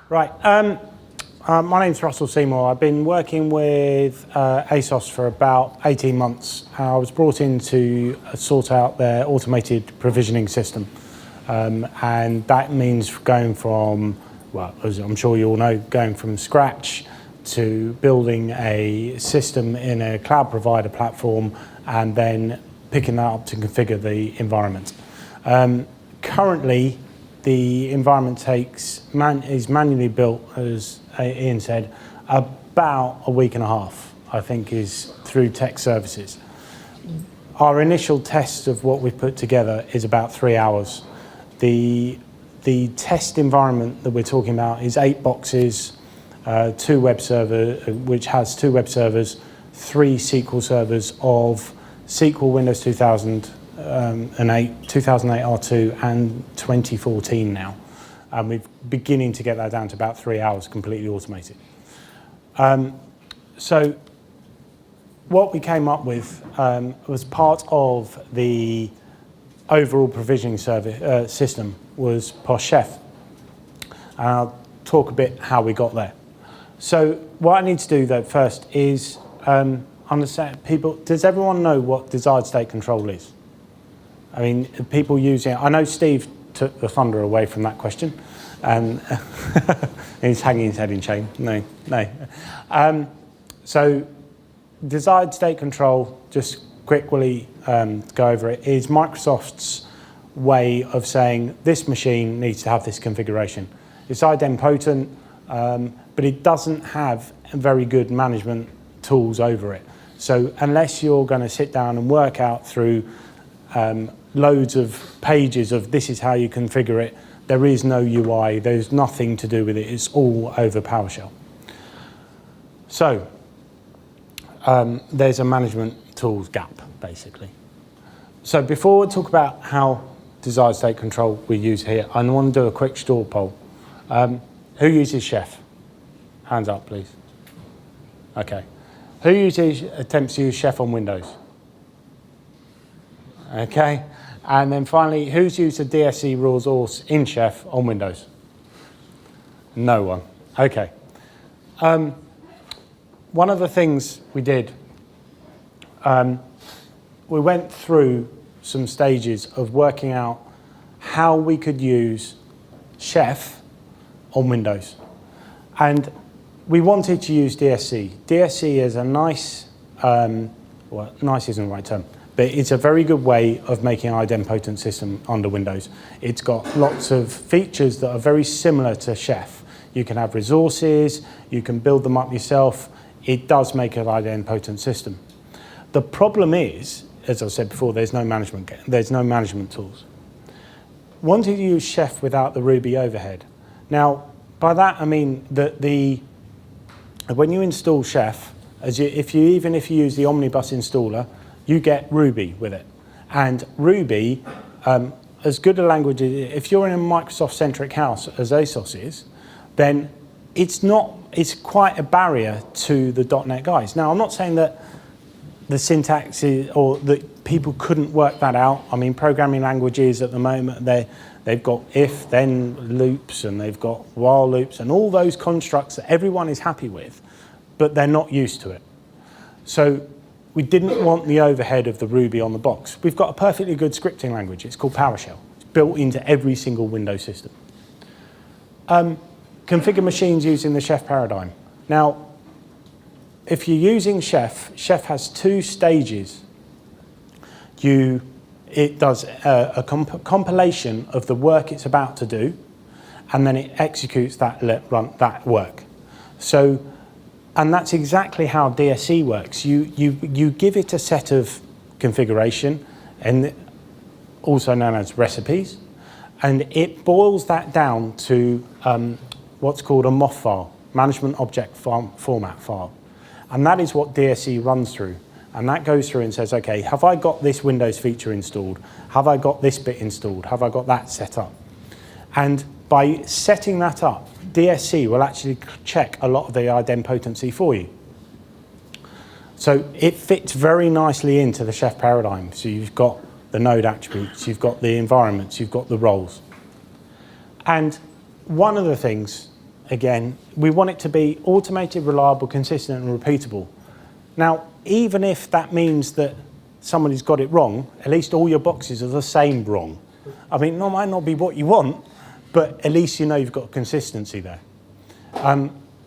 Right, my name's Russell Seymour. I've been working with ASOS for about 18 months. I was brought in to sort out their automated provisioning system. And that means going from, well, as I'm sure you all know, going from scratch to building a system in a cloud provider platform and then picking that up to configure the environment. Currently, the environment is manually built, as Ian said, about a week and a half, I think, is through tech services. Our initial test of what we've put together is about 3 hours. The test environment that we're talking about is 8 boxes, 2 web servers, which has 2 web servers, 3 SQL servers of SQL Windows 2008, 2008 R2, and 2014 now. And we're beginning to get that down to about 3 hours completely automated. So what we came up with was part of the overall provisioning service system was POSHChef. And I'll talk a bit how we got there. So what I need to do though first is understand people. Does everyone know what desired state control is? I mean, people using it. I know Steve took the thunder away from that question, and he's hanging his head in shame. No. So desired state control, just quickly go over it, is Microsoft's way of saying this machine needs to have this configuration. It's idempotent, but it doesn't have very good management tools over it. So unless you're going to sit down and work out through loads of pages of this is how you configure it, there is no UI, there's nothing to do with it, it's all over PowerShell. So there's a management tools gap, basically. So before we talk about how desired state control we use here, I want to do a quick straw poll. Who uses Chef? Hands up, please. Okay. Who attempts to use Chef on Windows? Okay. And then finally, who's used the DCSE resource in Chef on Windows? No one. Okay. One of the things we did, we went through some stages of working out how we could use Chef on Windows. And we wanted to use DCSE. DCSE is a nice, well, nice isn't the right term, but it's a very good way of making an idempotent system under Windows. It's got lots of features that are very similar to Chef. You can have resources, you can build them up yourself. It does make an idempotent system. The problem is, as I said before, there's no management tools. Wanted to use Chef without the Ruby overhead. Now, by that I mean that when you install Chef, even if you use the Omnibus installer, you get Ruby with it. And Ruby, as good a language, if you're in a Microsoft-centric house, as ASOS is, then it's quite a barrier to the .NET guys. Now, I'm not saying that the syntax is, or that people couldn't work that out. I mean, programming languages at the moment, they've got if-then loops, and they've got while loops, and all those constructs that everyone is happy with, but they're not used to it. So we didn't want the overhead of the Ruby on the box. We've got a perfectly good scripting language. It's called PowerShell. It's built into every single Windows system. Configure machines using the Chef paradigm. Now, if you're using Chef, Chef has 2 stages. It does a compilation of the work it's about to do, and then it executes that work. So, and that's exactly how DCSE works. You give it a set of configuration, and also known as recipes, and it boils that down to what's called a MOF file, Management Object Format file. And that is what DCSE runs through. And that goes through and says, okay, have I got this Windows feature installed? Have I got this bit installed? Have I got that set up? And by setting that up, DCSE will actually check a lot of the idempotency for you. So it fits very nicely into the chef paradigm. So you've got the node attributes, you've got the environments, you've got the roles. And one of the things, again, we want it to be automated, reliable, consistent, and repeatable. Now, even if that means that somebody's got it wrong, at least all your boxes are the same wrong. I mean, it might not be what you want, but at least you know you've got consistency there.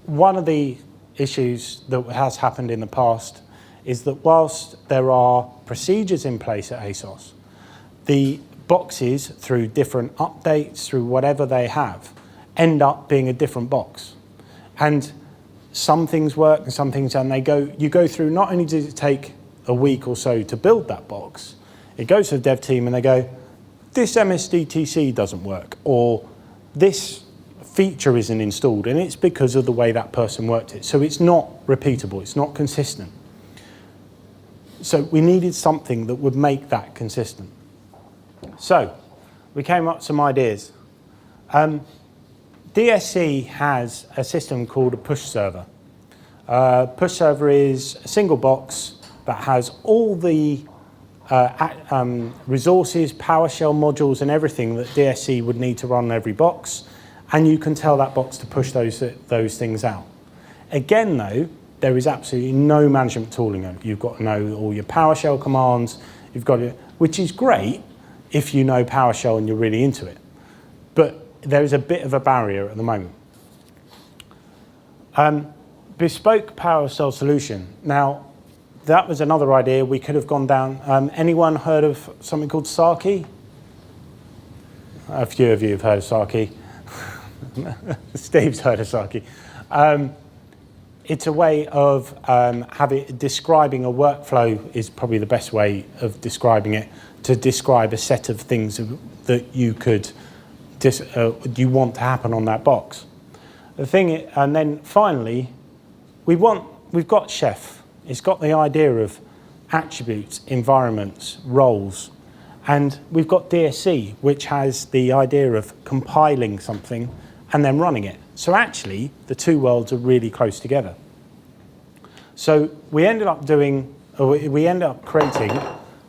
One of the issues that has happened in the past is that whilst there are procedures in place at ASOS, the boxes, through different updates, through whatever they have, end up being a different box. And some things work and some things don't. You go through, not only does it take a week or so to build that box, it goes to the dev team and they go, this MSDTC doesn't work, or this feature isn't installed, and it's because of the way that person worked it. So it's not repeatable, it's not consistent. So we needed something that would make that consistent. So we came up with some ideas. DSE has a system called a push server. Push server is a single box that has all the resources, PowerShell modules, and everything that DSE would need to run on every box, and you can tell that box to push those things out. Again, though, there is absolutely no management tooling. You've got to know all your PowerShell commands, which is great if you know PowerShell and you're really into it. But there is a bit of a barrier at the moment. Bespoke PowerShell solution. Now, that was another idea we could have gone down. Anyone heard of something called Saki? A few of you have heard of Saki. Steve's heard of Saki. It's a way of describing a workflow is probably the best way of describing it, to describe a set of things that you could you want to happen on that box. And then finally, we've got Chef. It's got the idea of attributes, environments, roles, and we've got DSE, which has the idea of compiling something and then running it. So actually, the two worlds are really close together. So we ended up creating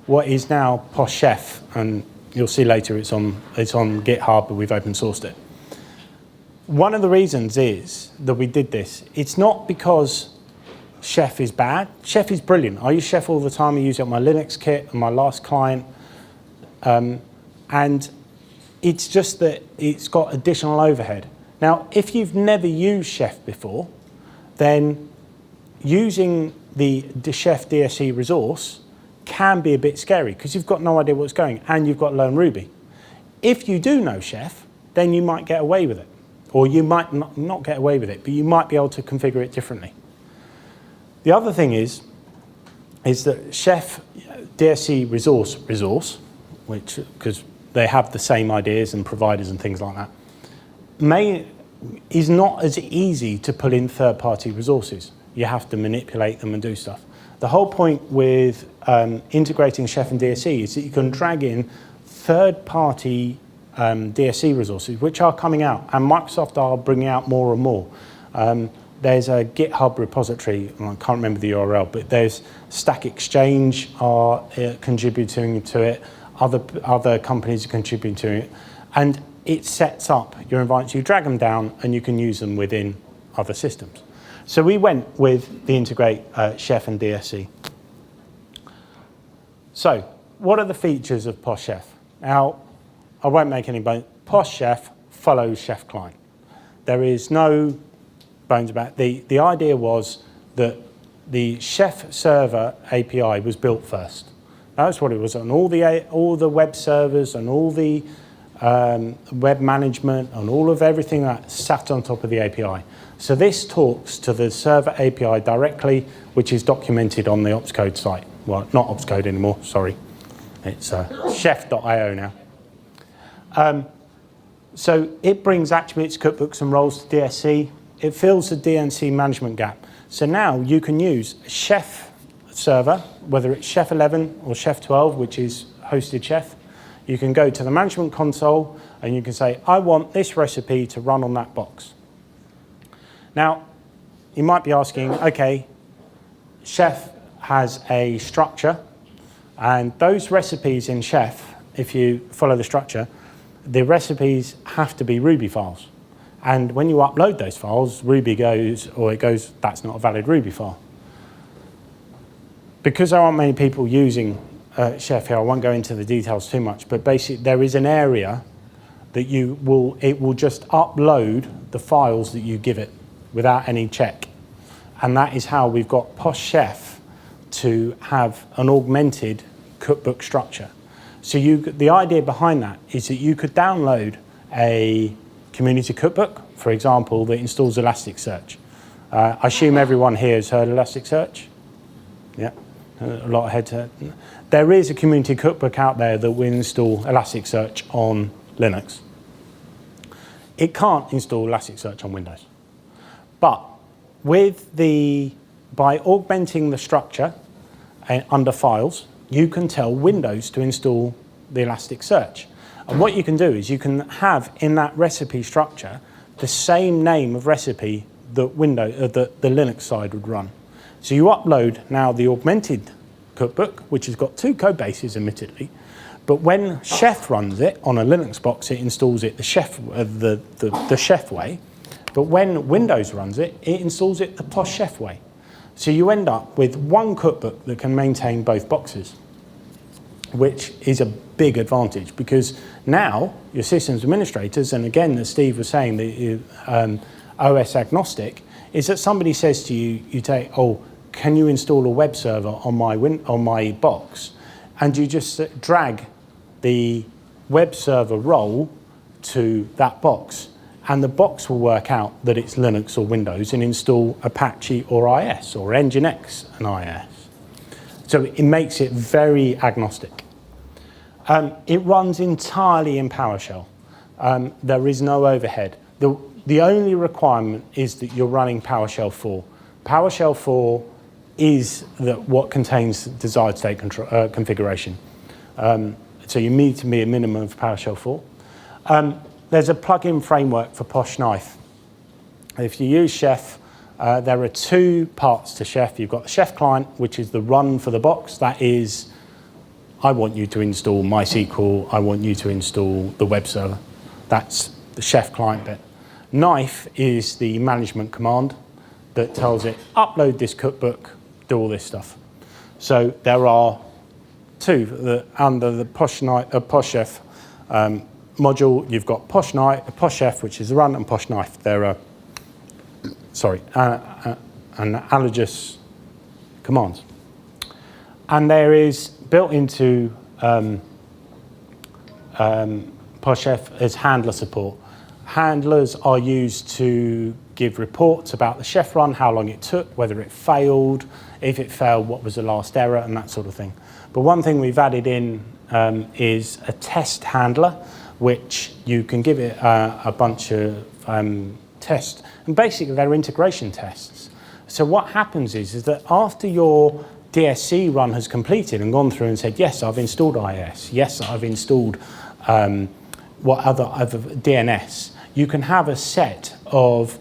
what is now POSHChef, and you'll see later it's on GitHub, but we've open sourced it. One of the reasons is that we did this. It's not because Chef is bad. Chef is brilliant. I use Chef all the time. I use it on my Linux kit and my last client. And it's just that it's got additional overhead. Now, if you've never used Chef before, then using the Chef DSE resource can be a bit scary because you've got no idea what's going, and you've got to learn Ruby. If you do know Chef, then you might get away with it. Or you might not get away with it, but you might be able to configure it differently. The other thing is that Chef DSE resource, which, because they have the same ideas and providers and things like that, is not as easy to pull in third-party resources. You have to manipulate them and do stuff. The whole point with integrating Chef and DSE is that you can drag in third-party DSE resources, which are coming out, and Microsoft are bringing out more and more. There's a GitHub repository, I can't remember the URL, but there's Stack Exchange are contributing to it, other companies are contributing to it, and it sets up your environments. You drag them down and you can use them within other systems. So we went with the integrate Chef and DSE. So what are the features of POSHChef? Now, I won't make any bones. POSHChef follows Chef client. There is no bones about it. The idea was that the Chef server API was built first. That's what it was on all the web servers and all the web management and all of everything that sat on top of the API. So this talks to the server API directly, which is documented on the Opscode site. Well, not Opscode anymore, sorry. It's chef.io now. So it brings attributes, cookbooks, and roles to DSE. It fills the DNC management gap. So now you can use a Chef server, whether it's Chef 11 or Chef 12, which is hosted Chef. You can go to the management console and you can say, I want this recipe to run on that box. Now, you might be asking, okay, Chef has a structure, and those recipes in Chef, if you follow the structure, the recipes have to be Ruby files. And when you upload those files, Ruby goes, that's not a valid Ruby file. Because there aren't many people using Chef here, I won't go into the details too much, but basically there is an area that it will just upload the files that you give it without any check. And that is how we've got POSHChef to have an augmented cookbook structure. So the idea behind that is that you could download a community cookbook, for example, that installs Elasticsearch. I assume everyone here has heard Elasticsearch? Yeah, a lot of heads. There is a community cookbook out there that will install Elasticsearch on Linux. It can't install Elasticsearch on Windows. But by augmenting the structure under files, you can tell Windows to install the Elasticsearch. And what you can do is you can have in that recipe structure the same name of recipe that the Linux side would run. So you upload now the augmented cookbook, which has got 2 code bases, admittedly, but when Chef runs it on a Linux box, it installs it the Chef way. But when Windows runs it, it installs it the POSHChef way. So you end up with one cookbook that can maintain both boxes, which is a big advantage because now your systems administrators, and again, as Steve was saying, the OS agnostic, is that somebody says to you, can you install a web server on my box? And you just drag the web server role to that box, and the box will work out that it's Linux or Windows and install Apache or IS or Nginx and IS. So it makes it very agnostic. It runs entirely in PowerShell. There is no overhead. The only requirement is that you're running PowerShell 4. PowerShell 4 is what contains desired state configuration. So you need to be a minimum of PowerShell 4. There's a plugin framework for POSHknife. If you use Chef, there are 2 parts to Chef. You've got the Chef client, which is the run for the box. That is, I want you to install MySQL. I want you to install the web server. That's the Chef client bit. Knife is the management command that tells it, upload this cookbook, do all this stuff. So there are 2 under the POSHChef module. You've got POSHChef, which is the run, and POSHknife. They're analogous commands. And there is built into POSHChef is handler support. Handlers are used to give reports about the Chef run, how long it took, whether it failed, if it failed, what was the last error, and that sort of thing. But one thing we've added in is a test handler, which you can give it a bunch of tests. And basically, they're integration tests. So what happens is that after your DSC run has completed and gone through and said, yes, I've installed IIS, yes, I've installed other DNS, you can have a set of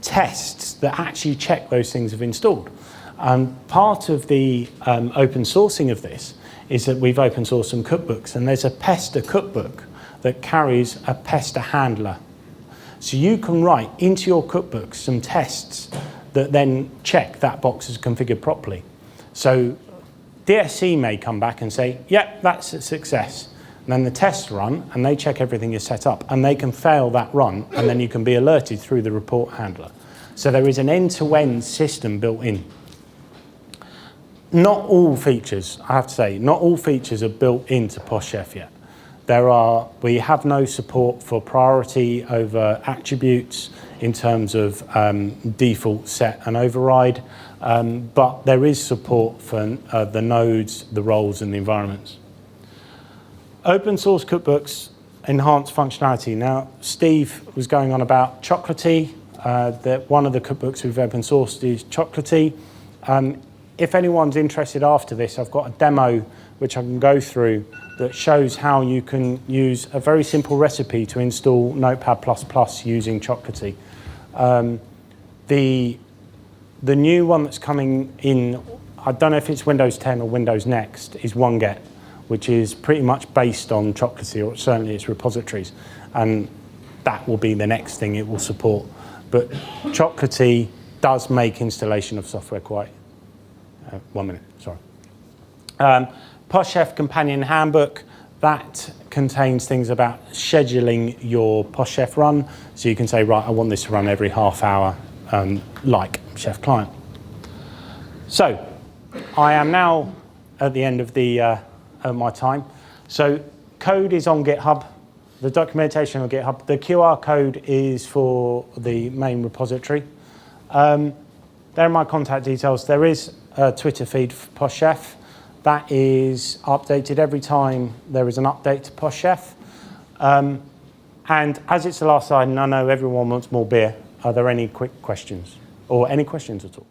tests that actually check those things have installed. And part of the open sourcing of this is that we've open sourced some cookbooks, and there's a pester cookbook that carries a pester handler. So you can write into your cookbook some tests that then check that box is configured properly. So DSC may come back and say, yep, that's a success. And then the tests run, and they check everything is set up, and they can fail that run, and then you can be alerted through the report handler. So there is an end-to-end system built in. Not all features, I have to say, not all features are built into POSHChef yet. We have no support for priority over attributes in terms of default set and override, but there is support for the nodes, the roles, and the environments. Open source cookbooks enhance functionality. Now, Steve was going on about Chocolatey. One of the cookbooks we've open sourced is Chocolatey. If anyone's interested after this, I've got a demo which I can go through that shows how you can use a very simple recipe to install Notepad++ using Chocolatey. The new one that's coming in I don't know if it's Windows 10 or Windows Next, is OneGet, which is pretty much based on Chocolatey, or certainly its repositories. And that will be the next thing it will support. But Chocolatey does make installation of software quite... 1 minute, sorry. POSHChef Companion Handbook, that contains things about scheduling your POSHChef run. So you can say, right, I want this to run every half hour, like Chef Client. So I am now at the end of my time. So code is on GitHub. The documentation on GitHub. The QR code is for the main repository. There are my contact details. There is a Twitter feed for POSHChef. That is updated every time there is an update to POSHChef. And as it's the last slide, and I know everyone wants more beer, are there any quick questions? Or any questions at all?